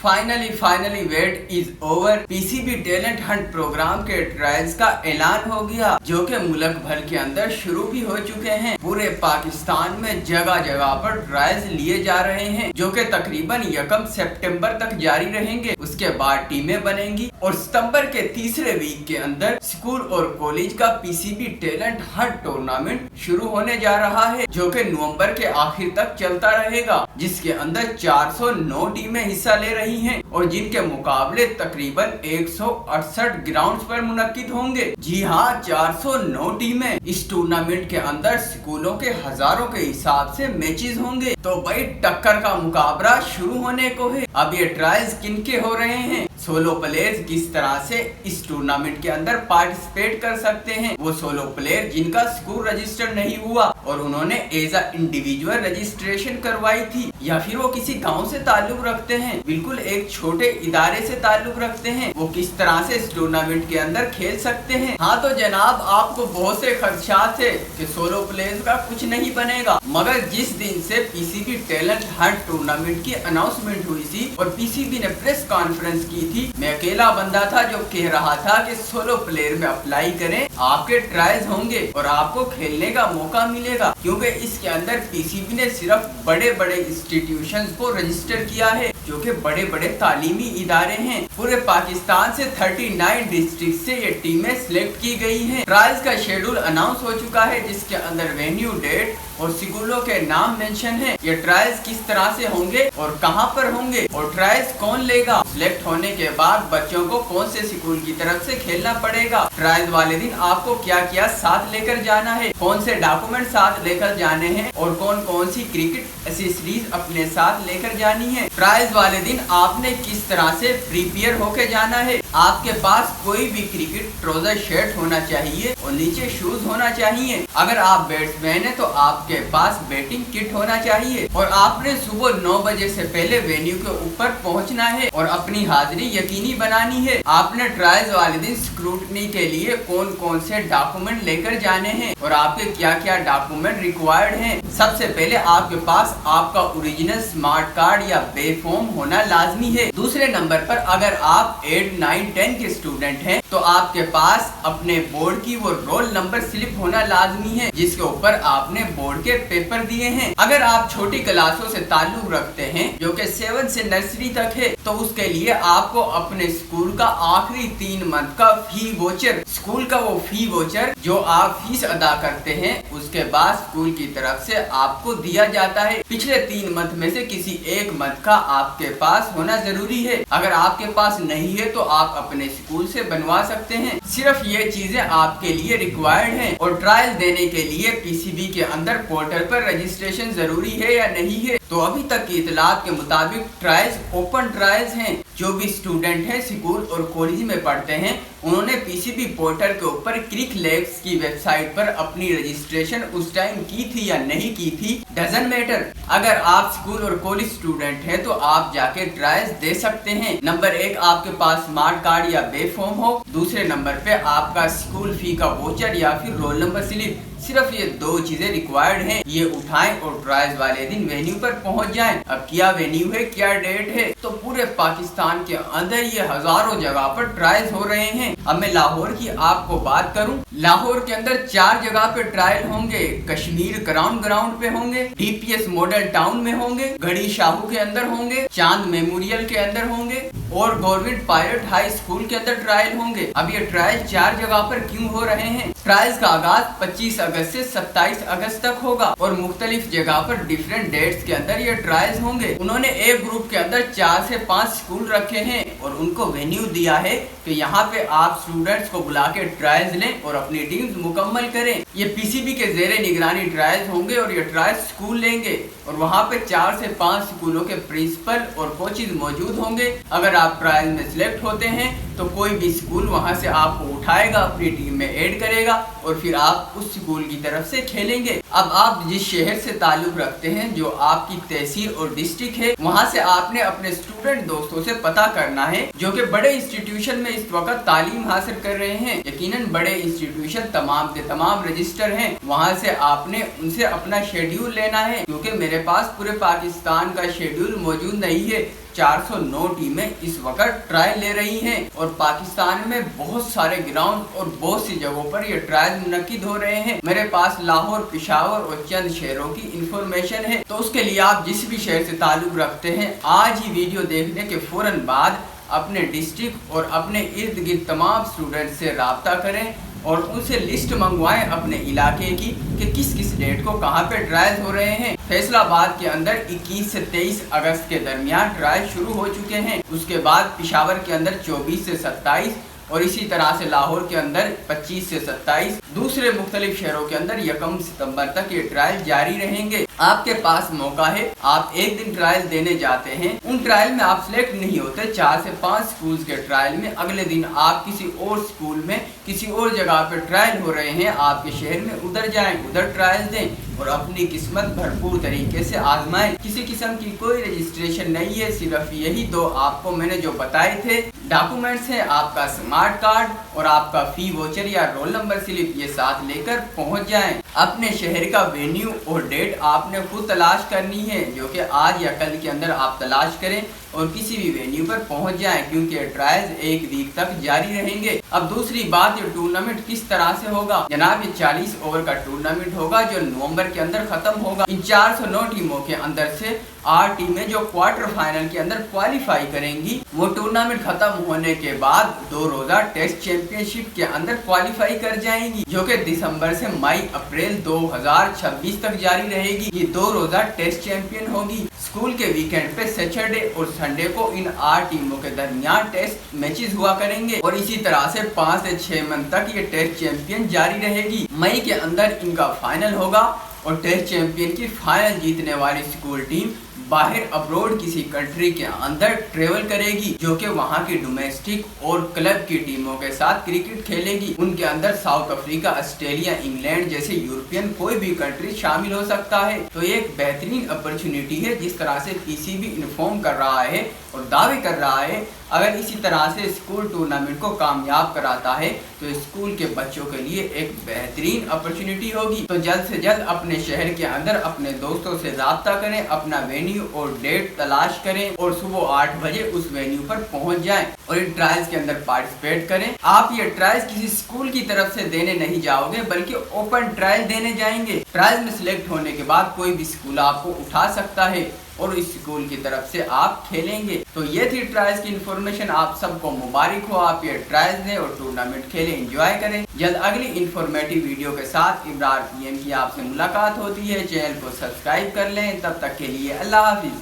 Finally wait is over. PCB talent hunt program के trials का ऐलान हो गया, जो कि मुल्क भर के अंदर शुरू भी हो चुके हैं। पूरे पाकिस्तान में जगह जगह पर ट्रायल्स लिए जा रहे हैं, जो कि तकरीबन 1 सितंबर तक जारी रहेंगे। उसके बाद टीमें बनेंगी और सितंबर के तीसरे वीक के अंदर स्कूल और कॉलेज का पीसीबी टैलेंट हंट टूर्नामेंट शुरू होने जा रहा है, जो कि नवंबर के आखिर तक चलता रहेगा, जिसके अंदर 409 टीमें हिस्सा ले रही हैं और जिनके मुकाबले तकरीबन 168 ग्राउंड्स पर मुनक्किद होंगे। जी हाँ, 409 टीमें। इस टूर्नामेंट के अंदर स्कूलों के हजारों के हिसाब से मैचेस होंगे। तो भाई टक्कर का मुकाबला शुरू होने को है। अब ये ट्रायल्स किनके हो रहे हैं, सोलो प्लेयर्स किस तरह से इस टूर्नामेंट के अंदर पार्टिसिपेट कर सकते हैं। वो सोलो प्लेयर जिनका स्कूल रजिस्टर नहीं हुआ और उन्होंने एज अ इंडिविजुअल रजिस्ट्रेशन करवाई थी, या फिर वो किसी गांव से ताल्लुक रखते हैं, बिल्कुल एक छोटे इदारे से ताल्लुक रखते हैं, वो किस तरह से इस टूर्नामेंट के अंदर खेल सकते हैं। हाँ तो जनाब, आपको बहुत से खदशात है कि सोलो प्लेयर्स का कुछ नहीं बनेगा, मगर जिस दिन से पीसीबी टैलेंट हंट टूर्नामेंट की अनाउंसमेंट हुई थी और पीसीबी ने प्रेस कॉन्फ्रेंस की थी, मैं अकेला बंदा था जो कह रहा था कि सोलो प्लेयर में अप्लाई करें, आपके ट्रायल्स होंगे और आपको खेलने का मौका मिलेगा, क्योंकि इसके अंदर पीसीबी ने सिर्फ बड़े बड़े इंस्टीट्यूशंस को रजिस्टर किया है, जो कि बड़े बड़े तालीमी इदारे हैं। पूरे पाकिस्तान से 39 डिस्ट्रिक्ट से ये टीमें सिलेक्ट की गई हैं। ट्रायल्स का शेड्यूल अनाउंस हो चुका है, जिसके अंदर वेन्यू, डेट और स्कूलों के नाम मेंशन है। ये ट्रायल्स किस तरह से होंगे और कहां पर होंगे और ट्रायल्स कौन लेगा, सिलेक्ट होने के बाद बच्चों को कौन से स्कूल की तरफ से खेलना पड़ेगा, ट्रायल्स वाले दिन आपको क्या क्या साथ लेकर जाना है, कौन से डॉक्यूमेंट साथ लेकर जाने हैं और कौन कौन सी क्रिकेट एसेसरीज अपने साथ लेकर जानी है। ट्रायल्स वाले दिन आपने किस तरह से प्रिपेयर होके जाना है। आपके पास कोई भी क्रिकेट ट्राउजर शर्ट होना चाहिए और नीचे शूज होना चाहिए। अगर आप बैट्समैन है तो आपके पास बैटिंग किट होना चाहिए और आपने सुबह 9 बजे से पहले वेन्यू के ऊपर पहुंचना है और अपनी हाजिरी यकीनी बनानी है। आपने ट्रायल्स वाले दिन स्क्रूटनी के लिए कौन कौन से डॉक्यूमेंट लेकर जाने हैं और आपके क्या क्या डॉक्यूमेंट रिक्वायर्ड हैं। सबसे पहले आपके पास आपका ओरिजिनल स्मार्ट कार्ड या बे फॉर्म होना लाजमी है। दूसरे नंबर पर अगर आप 8, 9, 10 के स्टूडेंट हैं तो आपके पास अपने बोर्ड की वो रोल नंबर स्लिप होना लाजमी है, जिसके ऊपर आपने बोर्ड के पेपर दिए हैं। अगर आप छोटी क्लासों से ताल्लुक रखते हैं, जो कि 7 से नर्सरी तक है, तो उसके लिए आपको अपने स्कूल का आखिरी 3 मंथ का फी वोचर, स्कूल का वो फी वोचर जो आप फीस अदा करते हैं, उसके बाद स्कूल की तरफ से आपको दिया जाता है। पिछले 3 मंथ में से किसी एक मंथ का आपके पास होना जरूरी है। अगर आपके पास नहीं है तो आप अपने स्कूल से बनवा सकते हैं। सिर्फ ये चीजें आपके लिए रिक्वायर्ड हैं। और ट्रायल देने के लिए पीसीबी के अंदर पोर्टल पर रजिस्ट्रेशन जरूरी है या नहीं है, तो अभी तक की इतलात के मुताबिक ट्रायल्स ओपन ट्रायल्स हैं। जो भी स्टूडेंट हैं स्कूल और कॉलेज में पढ़ते हैं, उन्होंने पीसीबी पोर्टल के ऊपर क्रिक लैब्स की वेबसाइट पर अपनी रजिस्ट्रेशन उस टाइम की थी या नहीं की थी, डजंट मैटर। अगर आप स्कूल और कॉलेज स्टूडेंट हैं तो आप जाके ट्रायल्स दे सकते हैं। नंबर 1, आपके पास स्मार्ट कार्ड या बे फॉर्म हो। दूसरे नंबर पे आपका स्कूल फी का वोचर या फिर रोल नंबर स्लिप। सिर्फ ये 2 चीजें रिक्वायर्ड हैं। ये उठाएं और ट्रायल्स वाले दिन वेन्यू पर पहुंच जाएं। अब क्या वेन्यू है, क्या डेट है, तो पूरे पाकिस्तान के अंदर ये हजारों जगह पर ट्रायल्स हो रहे हैं। अब मैं लाहौर की आपको बात करूं, लाहौर के अंदर 4 जगह पे ट्रायल होंगे। कश्मीर ग्राउंड पे होंगे, डीपीएस मॉडल टाउन में होंगे, घड़ी शाहू के अंदर होंगे, चांद मेमोरियल के अंदर होंगे और गवर्नमेंट पायलट हाई स्कूल के अंदर ट्रायल होंगे। अब ये ट्रायल 4 जगह पर क्यों हो रहे हैं? ट्रायल्स का आगाज 25 अगस्त से 27 अगस्त तक होगा और मुख्तलिफ जगह पर डिफरेंट डेट्स के अंदर ये ट्रायल्स होंगे। उन्होंने एक ग्रुप के अंदर 4 से 5 स्कूल रखे हैं और उनको वेन्यू दिया है कि यहाँ पे आप स्टूडेंट्स को बुला के ट्रायल्स लें और अपनी टीम्स मुकम्मल करें। ये पीसीबी के ज़ेरे निगरानी ट्रायल्स होंगे और ये ट्रायल्स स्कूल लेंगे और वहाँ पे 4 से 5 स्कूलों के प्रिंसिपल और कोचेज मौजूद होंगे। अगर आप ट्रायल में सिलेक्ट होते हैं तो कोई भी स्कूल वहाँ से आपको उठाएगा, अपनी टीम में ऐड करेगा और फिर आप उस स्कूल की तरफ से खेलेंगे। अब आप जिस शहर से ताल्लुक रखते हैं, जो आपकी तहसील और डिस्ट्रिक्ट है, वहाँ से आपने अपने स्टूडेंट दोस्तों से पता करना है जो कि बड़े इंस्टीट्यूशन में इस वक्त तालीम हासिल कर रहे हैं। यकीनन बड़े इंस्टीट्यूशन तमाम के तमाम रजिस्टर हैं, वहाँ से आपने उनसे अपना शेड्यूल लेना है, क्योंकि मेरे पास पूरे पाकिस्तान का शेड्यूल मौजूद नहीं है। 409 टीमें इस वक्त ट्रायल ले रही हैं और पाकिस्तान में बहुत सारे ग्राउंड और बहुत सी जगहों पर ये ट्रायल मुनक्किद हो रहे हैं। मेरे पास लाहौर, पेशावर और चंद शहरों की इंफॉर्मेशन है, तो उसके लिए आप जिस भी शहर से ताल्लुक रखते हैं आज ही वीडियो देखने के फौरन बाद अपने डिस्ट्रिक्ट और अपने इर्द गिर्द तमाम स्टूडेंट से राब्ता करें और उनसे लिस्ट मंगवाएं अपने इलाके की कि किस किस डेट को कहां पे ट्रायल हो रहे हैं। फैसलाबाद के अंदर 21 से 23 अगस्त के दरमियान ट्रायल शुरू हो चुके हैं। उसके बाद पेशावर के अंदर 24 से 27 और इसी तरह से लाहौर के अंदर 25 से 27, दूसरे मुख्तलिफ शहरों के अंदर 1 सितंबर तक ये ट्रायल जारी रहेंगे। आपके पास मौका है, आप एक दिन ट्रायल देने जाते हैं, उन ट्रायल में आप सिलेक्ट नहीं होते, 4 से 5 स्कूल्स के ट्रायल में अगले दिन आप किसी और स्कूल में किसी और जगह पे ट्रायल हो रहे हैं आपके शहर में, उधर जाएं, उधर ट्रायल दें और अपनी किस्मत भरपूर तरीके से आजमाएं। किसी किस्म की कोई रजिस्ट्रेशन नहीं है, सिर्फ यही 2 आपको मैंने जो बताए थे डॉक्यूमेंट्स हैं, आपका स्मार्ट कार्ड और आपका फी वोचर या रोल नंबर स्लिप, ये साथ लेकर पहुंच जाएं। अपने शहर का वेन्यू और डेट आपने खुद तलाश करनी है, जो कि आज या कल के अंदर आप तलाश करें और किसी भी वेन्यू पर पहुंच जाएं, क्योंकि ट्रायल्स 1 वीक तक जारी रहेंगे। अब दूसरी बात, ये टूर्नामेंट किस तरह से होगा जनाब, ये 40 ओवर का टूर्नामेंट होगा जो नवंबर के अंदर खत्म होगा। इन 409 टीमों के अंदर से 8 टीमें जो क्वार्टर फाइनल के अंदर क्वालिफाई करेंगी, वो टूर्नामेंट खत्म होने के बाद 2 रोजा टेस्ट चैंपियनशिप के अंदर क्वालिफाई कर जाएंगी, जो कि दिसंबर से मई अप्रैल 2026 तक जारी रहेगी। ये 2 रोजा टेस्ट चैंपियन होगी। स्कूल के वीकेंड पे सैटरडे और संडे को इन 8 टीमों के दरमियान टेस्ट मैचेस हुआ करेंगे और इसी तरह से 5 से 6 मंथ तक ये टेस्ट चैंपियन जारी रहेगी। मई के अंदर इनका फाइनल होगा और टेस्ट चैंपियन की फाइनल जीतने वाली स्कूल टीम बाहर अब्रोड किसी कंट्री के अंदर ट्रेवल करेगी, जो कि वहां की डोमेस्टिक और क्लब की टीमों के साथ क्रिकेट खेलेगी। उनके अंदर साउथ अफ्रीका, ऑस्ट्रेलिया, इंग्लैंड जैसे यूरोपियन कोई भी कंट्री शामिल हो सकता है। तो ये एक बेहतरीन अपॉर्चुनिटी है, जिस तरह से पीसीबी इन्फॉर्म कर रहा है और दावे कर रहा है, अगर इसी तरह से स्कूल टूर्नामेंट को कामयाब कराता है तो स्कूल के बच्चों के लिए एक बेहतरीन अपॉर्चुनिटी होगी। तो जल्द से जल्द अपने शहर के अंदर अपने दोस्तों से राब्ता करें, अपना वेन्यू और डेट तलाश करें और सुबह 8 बजे उस वेन्यू पर पहुंच जाएं और इन ट्रायल्स के अंदर पार्टिसिपेट करें। आप ये ट्रायल्स किसी स्कूल की तरफ से देने नहीं जाओगे, बल्कि ओपन ट्रायल देने जाएंगे। ट्रायल में सिलेक्ट होने के बाद कोई भी स्कूल आपको उठा सकता है और इस स्कूल की तरफ से आप खेलेंगे। तो ये थी ट्रायल्स की इन्फॉर्मेशन। आप सबको मुबारक हो, आप ये ट्रायल्स दें और टूर्नामेंट खेलें, एंजॉय करें। जल्द अगली इन्फॉर्मेटिव वीडियो के साथ इब्रार पीएम की आपसे मुलाकात होती है। चैनल को सब्सक्राइब कर लें। तब तक के लिए अल्लाह हाफिज।